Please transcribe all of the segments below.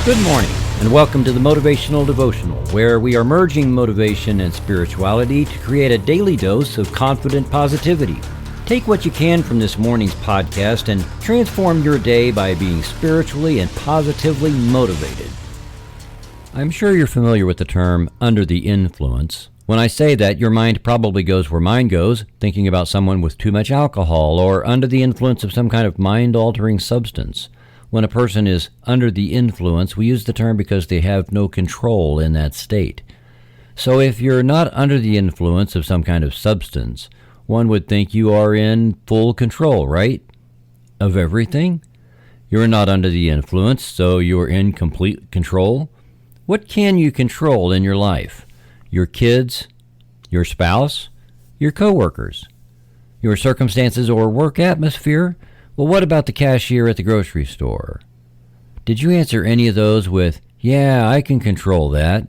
Good morning, and welcome to the Motivational Devotional, where we are merging motivation and spirituality to create a daily dose of confident positivity. Take what you can from this morning's podcast and transform your day by being spiritually and positively motivated. I'm sure you're familiar with the term under the influence. When I say that, your mind probably goes where mine goes, thinking about someone with too much alcohol or under the influence of some kind of mind-altering substance. When a person is under the influence, we use the term because they have no control in that state. So if you're not under the influence of some kind of substance, one would think you are in full control, right? Of everything? You're not under the influence, so you're in complete control? What can you control in your life? Your kids, your spouse, your coworkers, your circumstances or work atmosphere? Well, what about the cashier at the grocery store? Did you answer any of those with, yeah, I can control that?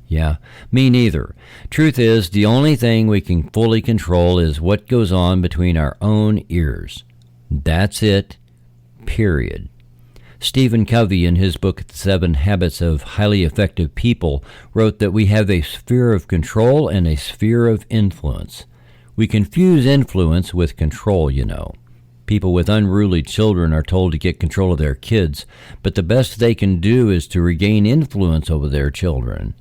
Yeah, me neither. Truth is, the only thing we can fully control is what goes on between our own ears. That's it, period. Stephen Covey, in his book, 7 Habits of Highly Effective People, wrote that we have a sphere of control and a sphere of influence. We confuse influence with control, you know. People with unruly children are told to get control of their kids, but the best they can do is to regain influence over their children.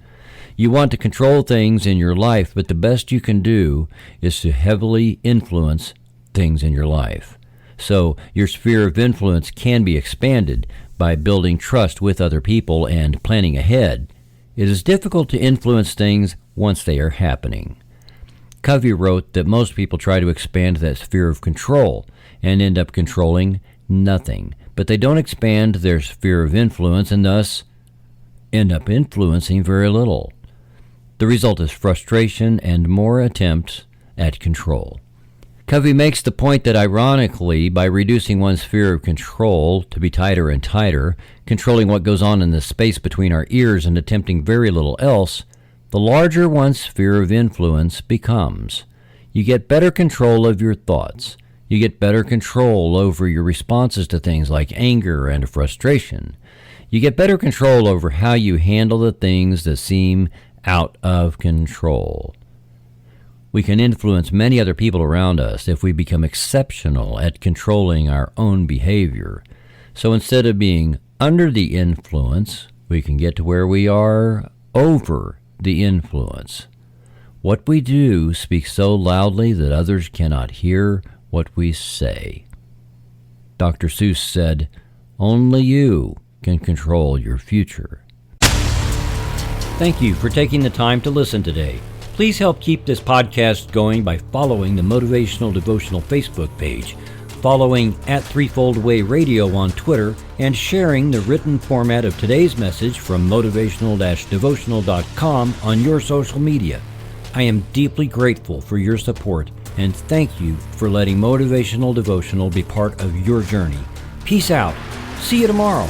You want to control things in your life, but the best you can do is to heavily influence things in your life. So your sphere of influence can be expanded by building trust with other people and planning ahead. It is difficult to influence things once they are happening. Covey wrote that most people try to expand that sphere of control and end up controlling nothing, but they don't expand their sphere of influence and thus end up influencing very little. The result is frustration and more attempts at control. Covey makes the point that ironically, by reducing one's sphere of control to be tighter and tighter, controlling what goes on in the space between our ears and attempting very little else, the larger one's sphere of influence becomes. You get better control of your thoughts. You get better control over your responses to things like anger and frustration. You get better control over how you handle the things that seem out of control. We can influence many other people around us if we become exceptional at controlling our own behavior. So instead of being under the influence, we can get to where we are over the influence. What we do speaks so loudly that others cannot hear what we say. Dr. Seuss said, "Only you can control your future." Thank you for taking the time to listen today. Please help keep this podcast going by following the Motivational Devotional Facebook page, following @Threefold Way Radio on Twitter, and sharing the written format of today's message from motivational-devotional.com on your social media. I am deeply grateful for your support, and thank you for letting Motivational Devotional be part of your journey. Peace out. See you tomorrow.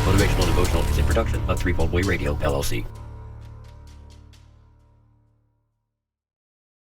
Motivational Devotional is a production of Threefold Way Radio, LLC.